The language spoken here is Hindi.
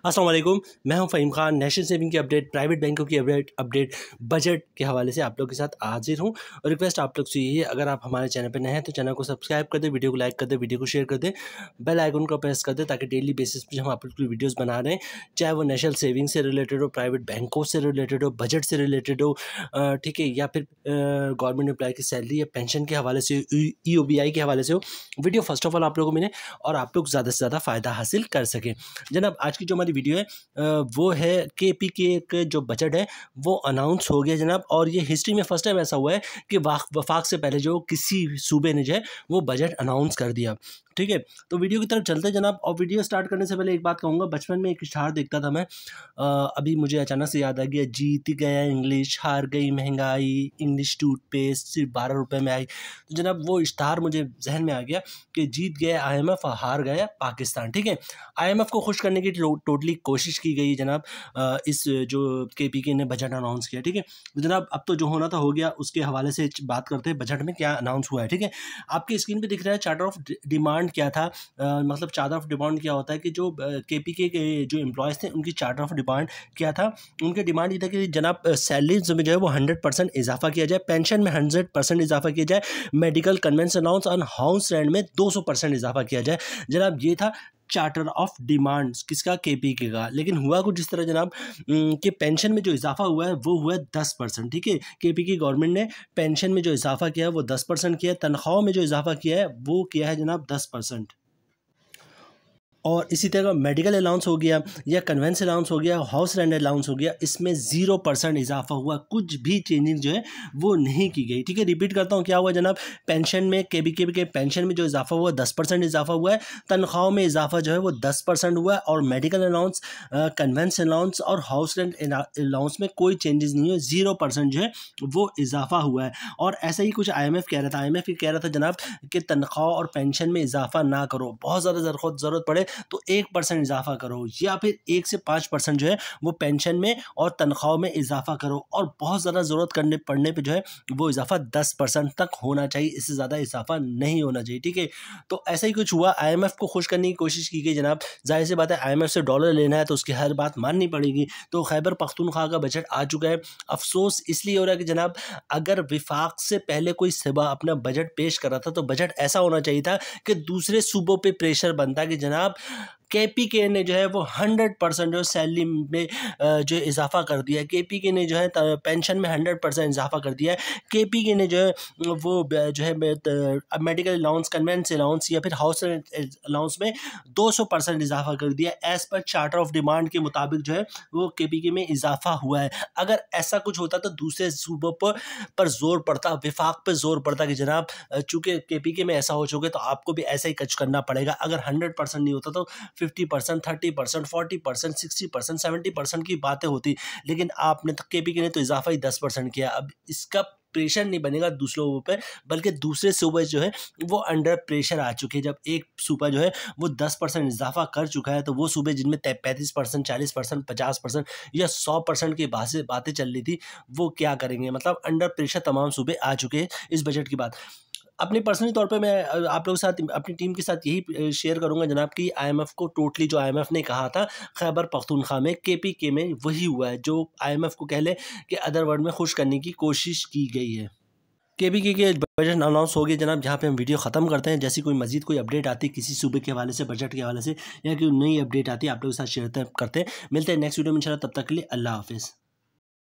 अस्सलाम वालेकुम, मैं हूं फ़हीम खान। नेशनल सेविंग की अपडेट, प्राइवेट बैंकों की अपडेट बजट के हवाले से आप लोग के साथ हाजिर हूं। और रिक्वेस्ट आप लोग से यही है, अगर आप हमारे चैनल पर नए हैं तो चैनल को सब्सक्राइब कर दें, वीडियो को लाइक कर दें, वीडियो को शेयर कर दें, बेल आइकन को प्रेस कर दें ताकि डेली बेसिस पे हम आप लोग की वीडियोज़ बना रहे हैं, चाहे वो नेशनल सेविंग से रिलेटेड हो, प्राइवेट बैंकों से रिलेटेड हो, बजट से रिलेटेड हो, ठीक है, या फिर गवर्नमेंट एम्प्लॉय की सैलरी या पेंशन के हवाले से, EOBI के हवाले से हो। वीडियो फर्स्ट ऑफ ऑल आप लोगों को मिले और आप लोग ज़्यादा से ज़्यादा फ़ायदा हासिल कर सकें। जनाब, आज की जो हमारी वीडियो है वो है KPK का जो बजट है वो अनाउंस हो गया जनाब। और ये हिस्ट्री में फर्स्ट टाइम ऐसा हुआ है कि वफाक से पहले जो किसी सूबे ने जो है वो बजट अनाउंस कर दिया। ठीक है, तो वीडियो की तरफ चलते हैं जनाब। और वीडियो स्टार्ट करने से पहले एक बात कहूँगा, बचपन में एक इश्तहार देखता था मैं, अभी मुझे अचानक से याद आ गया, जीत गया इंग्लिश, हार गई महंगाई, इंग्लिश टूथपेस्ट सिर्फ 12 रुपये में आई। तो जनाब वो इश्तहार मुझे जहन में आ गया कि जीत गया IMF और हार गया पाकिस्तान। ठीक है, IMF को खुश करने की टोटली कोशिश की गई जनाब। इस जो KPK ने बजट अनाउंस किया। ठीक है, तो जनाब अब तो जो होना था हो गया, उसके हवाले से बात करते हैं बजट में क्या अनाउंस हुआ है। ठीक है, आपकी स्क्रीन पे दिख रहा है चार्टर ऑफ डिमांड क्या था। मतलब चार्टर ऑफ डिमांड क्या होता है कि जो KPK के जो एम्प्लॉयज़ थे उनकी चार्टर ऑफ डिमांड क्या था। उनके डिमांड ये था कि जनाब सैलरीज में जो है वो 100% इजाफा किया जाए, पेंशन में 100% इजाफा किया जाए, मेडिकल कन्वेंस अलाउंस और हाउस रेंट में 200% इजाफा किया जाए। जनाब ये था चार्टर ऑफ डिमांड्स किसका, KPK का। लेकिन हुआ कुछ इस तरह जनाब कि पेंशन में जो इजाफा हुआ है वो हुआ 10%। ठीक है, KPK गवर्नमेंट ने पेंशन में जो इजाफा किया है वो 10% किया है, तनख्वाहों में जो इजाफा किया है वो किया है जनाब 10%। और इसी तरह मेडिकल अलाउंस हो गया या कन्वेंस अलाउंस हो गया, हाउस रेंट अलाउंस हो गया, इसमें 0% इजाफा हुआ, कुछ भी चेंजिंग जो है वो नहीं की गई। ठीक है, रिपीट करता हूँ, क्या हुआ जनाब, पेंशन में KPK के पेंशन में जो इजाफा हुआ 10% इजाफा हुआ है, तनख्वाहों में इजाफा जो है वो 10% हुआ है, और मेडिकल अलाउंस, कन्वेंस अलाउंस और हाउस रेंट अलाउंस में कोई चेंजेस नहीं हुए, 0% जो है वो इजाफा हुआ है। और ऐसा ही कुछ IMF कह रहा था, IMF कह रहा था जनाब कि तनख्वाह और पेंशन में इजाफा ना करो, बहुत ज़्यादा ज़रूरत पड़े तो 1% इजाफा करो, या फिर 1 से 5% जो है वो पेंशन में और तनख्वाह में इजाफा करो, और बहुत ज़्यादा ज़रूरत पड़ने पे जो है वो इजाफा 10% तक होना चाहिए, इससे ज़्यादा इजाफा नहीं होना चाहिए। ठीक है, तो ऐसा ही कुछ हुआ, IMF को खुश करने की कोशिश की गई जनाब। जाहिर सी बात है, IMF से डॉलर लेना है तो उसकी हर बात माननी पड़ेगी। तो खैबर पख्तूनख्वा का बजट आ चुका है। अफसोस इसलिए हो रहा है कि जनाब अगर विफाक से पहले कोई सूबा अपना बजट पेश कर रहा था तो बजट ऐसा होना चाहिए था कि दूसरे सूबों पे प्रेशर बनता कि जनाब KPK ने जो है वो 100% जो सैलरी में जो इजाफा कर दिया है, KPK ने जो है पेंशन में 100% इजाफा कर दिया है, KPK ने जो है वो जो है मेडिकल अलाउंस, कन्वेंस अलाउंस या फिर हाउस अलाउंस में 200% इजाफा कर दिया है। As per charter of demand के मुताबिक जो है वो KPK में इजाफा हुआ है। अगर ऐसा कुछ होता तो दूसरे सूबों पर जोर पड़ता, विफाक पर जोर पड़ता कि जनाब चूँकि KPK में ऐसा हो चुके तो आपको भी ऐसा ही कच करना पड़ेगा। अगर 100% नहीं होता तो 50%, 30%, 40%, 60%, 70% की बातें होती, लेकिन आपने तो KPK ने तो इजाफा ही 10% किया। अब इसका प्रेशर नहीं बनेगा दूसरों पे, बल्कि दूसरे सूबे जो है वो अंडर प्रेशर आ चुके हैं। जब एक सूबा जो है वो 10% इजाफा कर चुका है तो वो सूबे जिनमें 35%, 40%, 50% या 100% की बातें चल रही थी वो क्या करेंगे। मतलब अंडर प्रेशर तमाम सूबे आ चुके हैं इस बजट की बात। अपने पर्सनली तौर पे मैं आप लोगों के साथ, अपनी टीम के साथ यही शेयर करूंगा जनाब कि IMF को टोटली जो IMF ने कहा था खैबर पख्तूनख्वा में KPK में वही हुआ है जो IMF को कह ले कि अदर वर्ल्ड में खुश करने की कोशिश की गई है। KPK के बजट अनाउंस हो गया जनाब। जहाँ पे हम वीडियो ख़त्म करते हैं, जैसी कोई मजीद कोई अपडेट आती है किसी सूबे के हवाले से, बजट के हवाले से, या कोई नई अपडेट आती है आप लोगों के साथ शेयर करते हैं। मिलते हैं नेक्स्ट वीडियो में इंशाल्लाह, तब तक के लिए अल्लाह हाफिज़।